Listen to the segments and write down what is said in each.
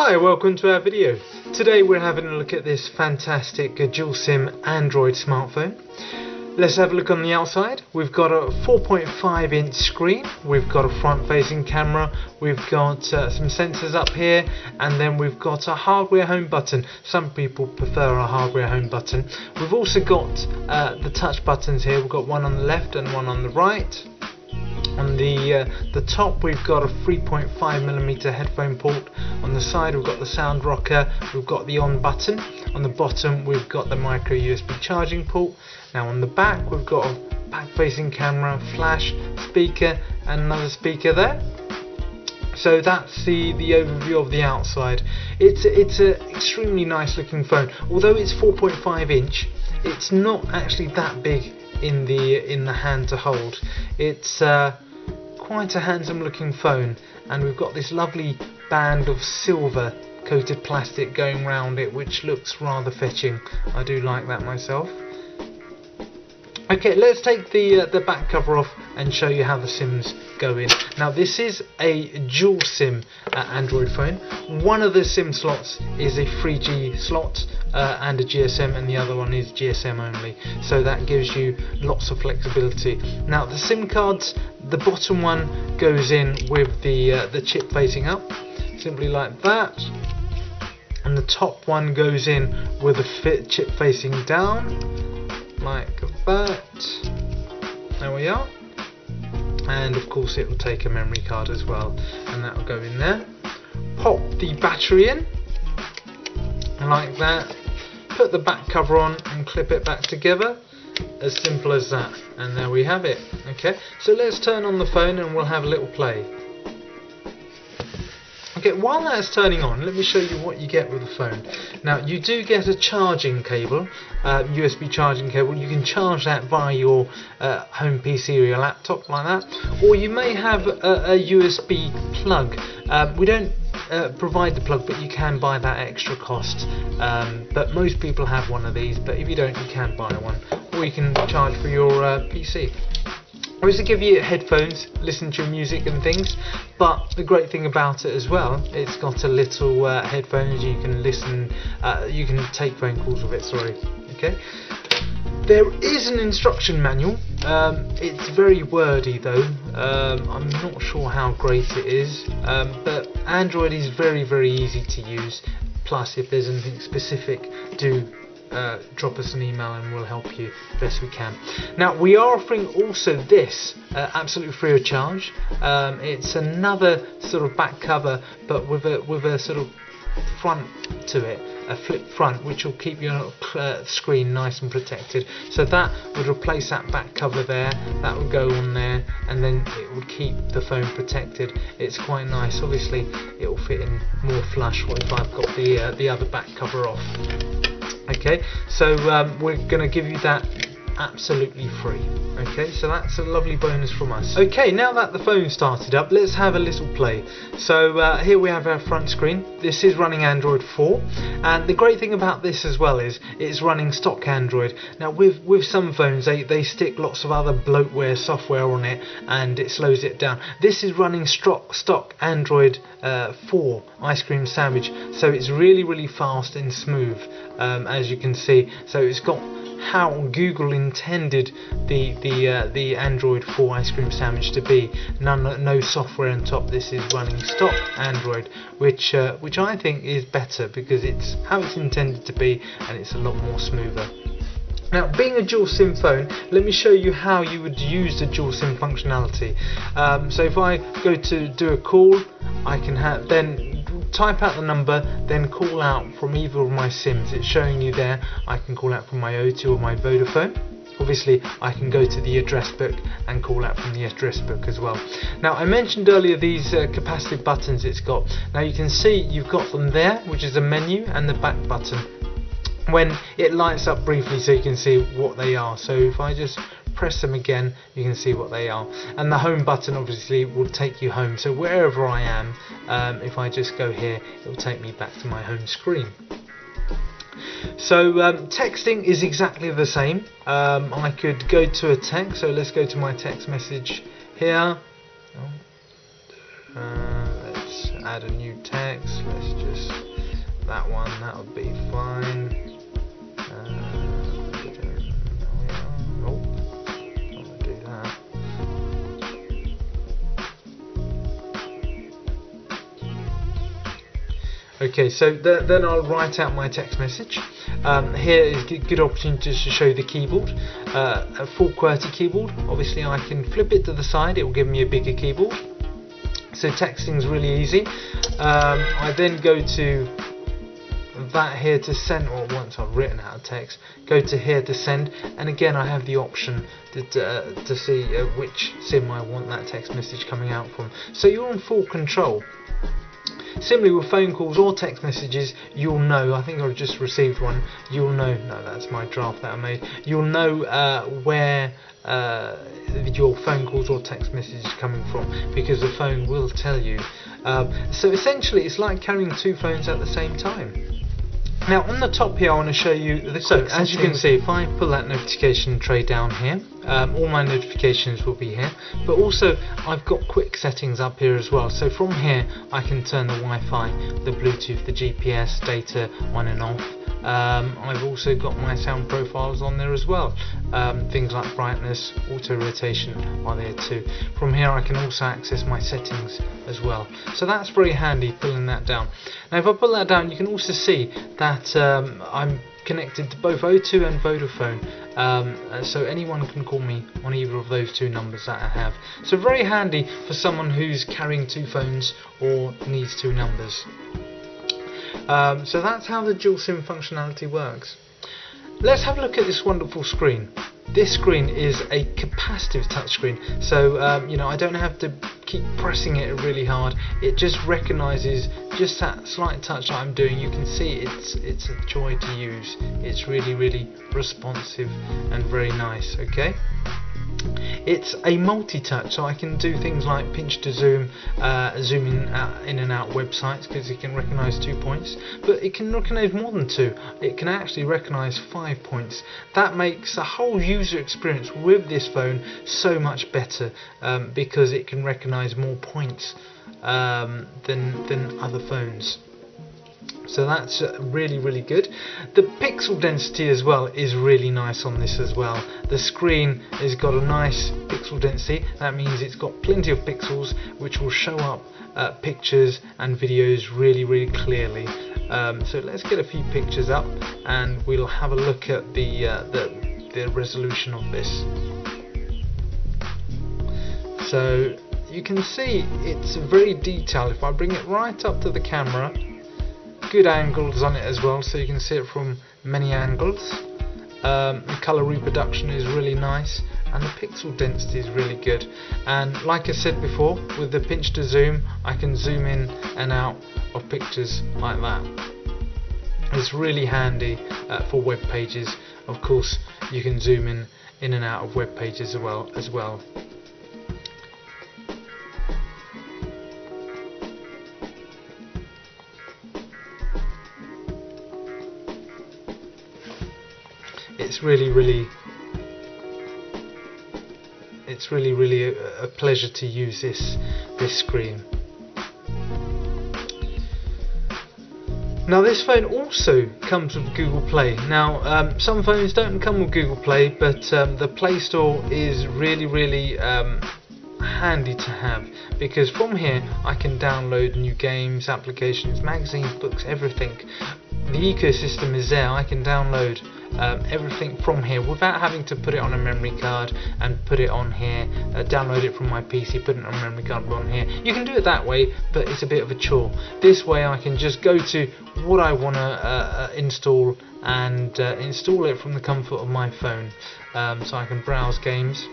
Hi, welcome to our video. Today we're having a look at this fantastic dual SIM Android smartphone. Let's have a look on the outside. We've got a 4.5 inch screen, we've got a front facing camera, we've got some sensors up here, and then we've got a hardware home button. Some people prefer a hardware home button. We've also got the touch buttons here. We've got one on the left and one on the right. On the top we've got a 3.5mm headphone port. On the side we've got the sound rocker, we've got the on button. On the bottom we've got the micro USB charging port. Now on the back we've got a back facing camera, flash, speaker and another speaker there. So that's the overview of the outside. It's an extremely nice looking phone. Although it's 4.5 inch, it's not actually that big in the hand to hold. It's quite a handsome looking phone, and we've got this lovely band of silver coated plastic going round it, which looks rather fetching. I do like that myself. Okay, let's take the back cover off and show you how the SIMs go in. Now this is a dual SIM Android phone. One of the SIM slots is a 3G slot and a GSM, and the other one is GSM only. So that gives you lots of flexibility. Now the SIM cards, the bottom one goes in with the chip facing up, simply like that. And the top one goes in with a chip facing down, like that. There we are. And of course it will take a memory card as well, and that will go in there. Pop the battery in like that, put the back cover on and clip it back together. As simple as that, and there we have it. Okay, so let's turn on the phone and we'll have a little play. Okay, while that's turning on, let me show you what you get with the phone. Now you do get a charging cable, USB charging cable. You can charge that via your home PC or your laptop like that, or you may have a USB plug. We don't provide the plug, but you can buy that extra cost. But most people have one of these, but if you don't, you can buy one, or you can charge for your PC. Obviously give you headphones, listen to your music and things, but the great thing about it as well, it's got a little headphones. You can listen, you can take phone calls with it, sorry. Okay. There is an instruction manual. It's very wordy though. I'm not sure how great it is, but Android is very easy to use. Plus, if there's anything specific, do drop us an email and we'll help you best we can. Now we are offering also this absolutely free of charge. It's another sort of back cover, but with a sort of front to it, a flip front, which will keep your screen nice and protected. So that would replace that back cover there, that would go on there, and then it would keep the phone protected. It's quite nice. Obviously it will fit in more flush if I've got the other back cover off. Okay, so we're going to give you that absolutely free. Okay, so that's a lovely bonus from us. Okay, now that the phone started up, let's have a little play. So here we have our front screen. This is running Android 4, and the great thing about this as well is it's running stock Android. Now with some phones they stick lots of other bloatware software on it and it slows it down. This is running stock Android 4 ice cream sandwich, so it's really fast and smooth, as you can see. So it's got how Google intended the Android 4 ice cream sandwich to be. No software on top. This is running stock Android, which I think is better because it's how it's intended to be, and it's a lot more smoother. Now, being a dual SIM phone, let me show you how you would use the dual SIM functionality. So if I go to do a call, I can then type out the number, then call out from either of my SIMs. It's showing you there. I can call out from my O2 or my Vodafone. Obviously I can go to the address book and call out from the address book as well. Now I mentioned earlier these capacitive buttons it's got. Now you can see you've got them there, which is a menu, and the back button. When it lights up briefly so you can see what they are. So if I just press them again, you can see what they are. And the home button obviously will take you home. So wherever I am, if I just go here, it will take me back to my home screen. So texting is exactly the same. I could go to a text, so let's go to my text message here. Let's add a new text. Let's just that one. That would be fine. Okay, so then I'll write out my text message. Here is a good opportunity to show the keyboard, a full QWERTY keyboard. Obviously I can flip it to the side, it will give me a bigger keyboard. So texting is really easy. I then go to that here to send, or once I've written out a text, go to here to send, and again I have the option to see which SIM I want that text message coming out from. So you're in full control. Similarly with phone calls or text messages, you'll know, I think I've just received one, you'll know, no, that's my draft that I made, you'll know where your phone calls or text messages are coming from, because the phone will tell you. So essentially it's like carrying two phones at the same time. Now on the top here I want to show you the quick as you can see, if I pull that notification tray down here, all my notifications will be here, but also I've got quick settings up here as well. So from here I can turn the Wi-Fi, the Bluetooth, the GPS, data on and off. I've also got my sound profiles on there as well. Things like brightness, auto rotation are there too. From here I can also access my settings as well. So that's very handy, pulling that down. Now if I pull that down, you can also see that I'm connected to both O2 and Vodafone, so anyone can call me on either of those two numbers that I have. So very handy for someone who's carrying two phones or needs two numbers. So that's how the dual SIM functionality works. Let's have a look at this wonderful screen. This screen is a capacitive touchscreen, so you know, I don't have to keep pressing it really hard. It just recognises just that slight touch that I'm doing. You can see it's a joy to use. It's really responsive and very nice. Okay. It's a multi-touch, so I can do things like pinch to zoom, zoom in and out websites, because it can recognise 2 points, but it can recognise more than two. It can actually recognise 5 points. That makes the whole user experience with this phone so much better, because it can recognise more points than other phones. So that's really good. The pixel density as well is really nice on this as well. The screen has got a nice pixel density. That means it's got plenty of pixels which will show up pictures and videos really clearly. So let's get a few pictures up and we'll have a look at the resolution of this. So you can see it's very detailed. If I bring it right up to the camera, good angles on it as well, so you can see it from many angles. The colour reproduction is really nice, and the pixel density is really good. And like I said before, with the pinch to zoom, I can zoom in and out of pictures like that. It's really handy for web pages. Of course, you can zoom in and out of web pages as well. It's really a pleasure to use this screen. Now this phone also comes with Google Play. Now some phones don't come with Google Play, but the Play Store is really handy to have, because from here I can download new games, applications, magazines, books, everything. The ecosystem is there. I can download everything from here without having to put it on a memory card and put it on here, download it from my PC, put it on a memory card, put it on here. You can do it that way, but it's a bit of a chore. This way I can just go to what I want to install and install it from the comfort of my phone. So I can browse games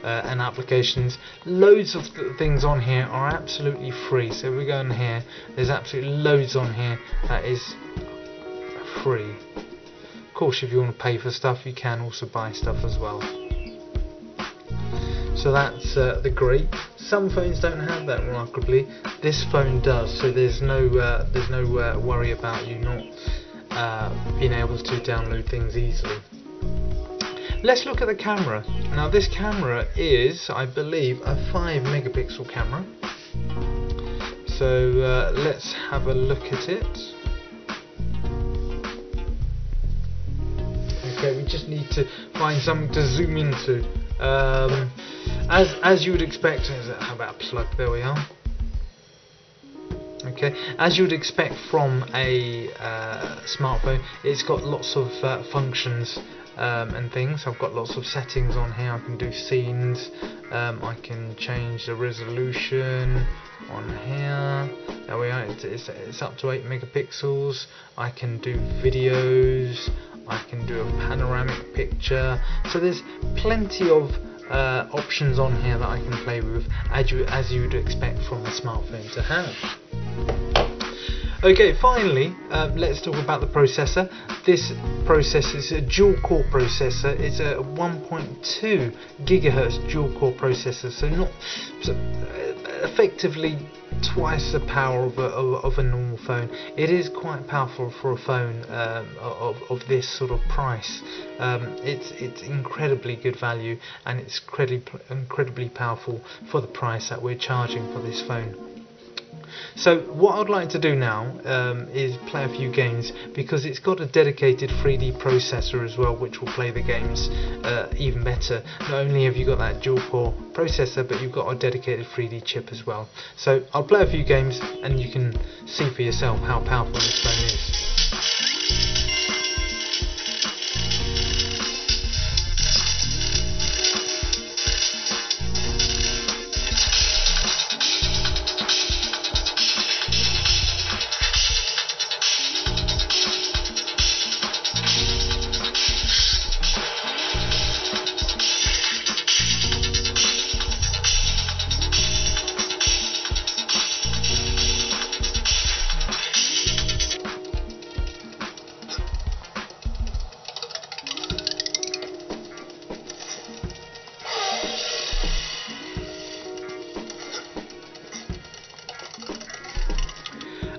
and applications. Loads of things on here are absolutely free. So if we go in here, there's absolutely loads on here that is free. Of course, if you want to pay for stuff, you can also buy stuff as well. So that's the great. Some phones don't have that, remarkably. This phone does, so there's no worry about you not being able to download things easily. Let's look at the camera. Now this camera is, I believe, a 5 megapixel camera. So let's have a look at it. Okay, we just need to find something to zoom into. As you would expect, how about a plug? There we are. Okay, as you would expect from a smartphone, it's got lots of functions and things. I've got lots of settings on here. I can do scenes, I can change the resolution on here. There we are, it's up to 8 megapixels. I can do videos, I can do a panoramic picture. So there's plenty of options on here that I can play with, as you would expect from a smartphone to have. Okay, finally, let's talk about the processor. This processor is a dual-core processor. It's a 1.2 gigahertz dual-core processor, so effectively twice the power of a normal phone. It is quite powerful for a phone of this sort of price. It's incredibly good value, and it's incredibly powerful for the price that we're charging for this phone. So what I'd like to do now is play a few games, because it's got a dedicated 3D processor as well, which will play the games even better. Not only have you got that dual core processor, but you've got a dedicated 3D chip as well. So I'll play a few games and you can see for yourself how powerful this phone is.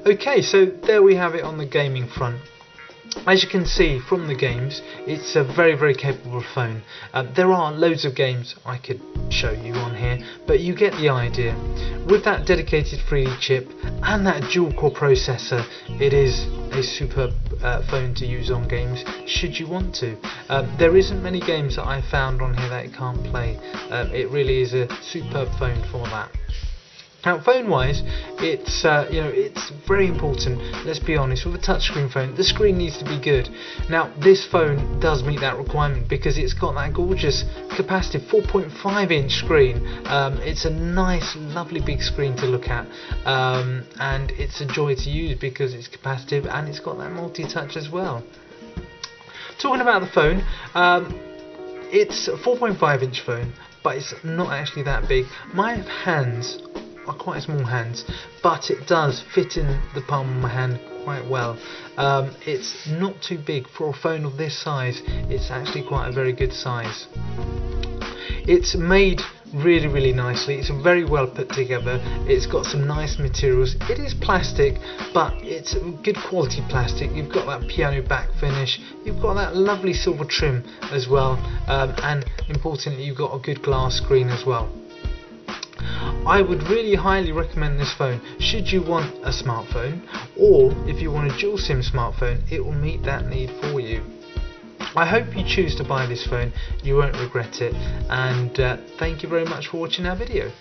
Okay, so there we have it on the gaming front. As you can see from the games, it's a very capable phone. There are loads of games I could show you on here, but you get the idea. With that dedicated 3D chip and that dual core processor, it is a superb phone to use on games, should you want to. There isn't many games that I've found on here that it can't play. It really is a superb phone for that. Now, phone-wise, it's it's very important. Let's be honest, with a touchscreen phone, the screen needs to be good. Now, this phone does meet that requirement because it's got that gorgeous capacitive 4.5-inch screen. It's a nice, lovely big screen to look at, and it's a joy to use because it's capacitive and it's got that multi-touch as well. Talking about the phone, it's a 4.5-inch phone, but it's not actually that big. My hands are quite small hands, but it does fit in the palm of my hand quite well. It's not too big for a phone of this size. It's actually quite a very good size. It's made really nicely. It's very well put together. It's got some nice materials. It is plastic, but it's good quality plastic. You've got that piano back finish, you've got that lovely silver trim as well, and importantly, you've got a good glass screen as well. I would really highly recommend this phone should you want a smartphone, or if you want a dual SIM smartphone, it will meet that need for you. I hope you choose to buy this phone, you won't regret it, and thank you very much for watching our video.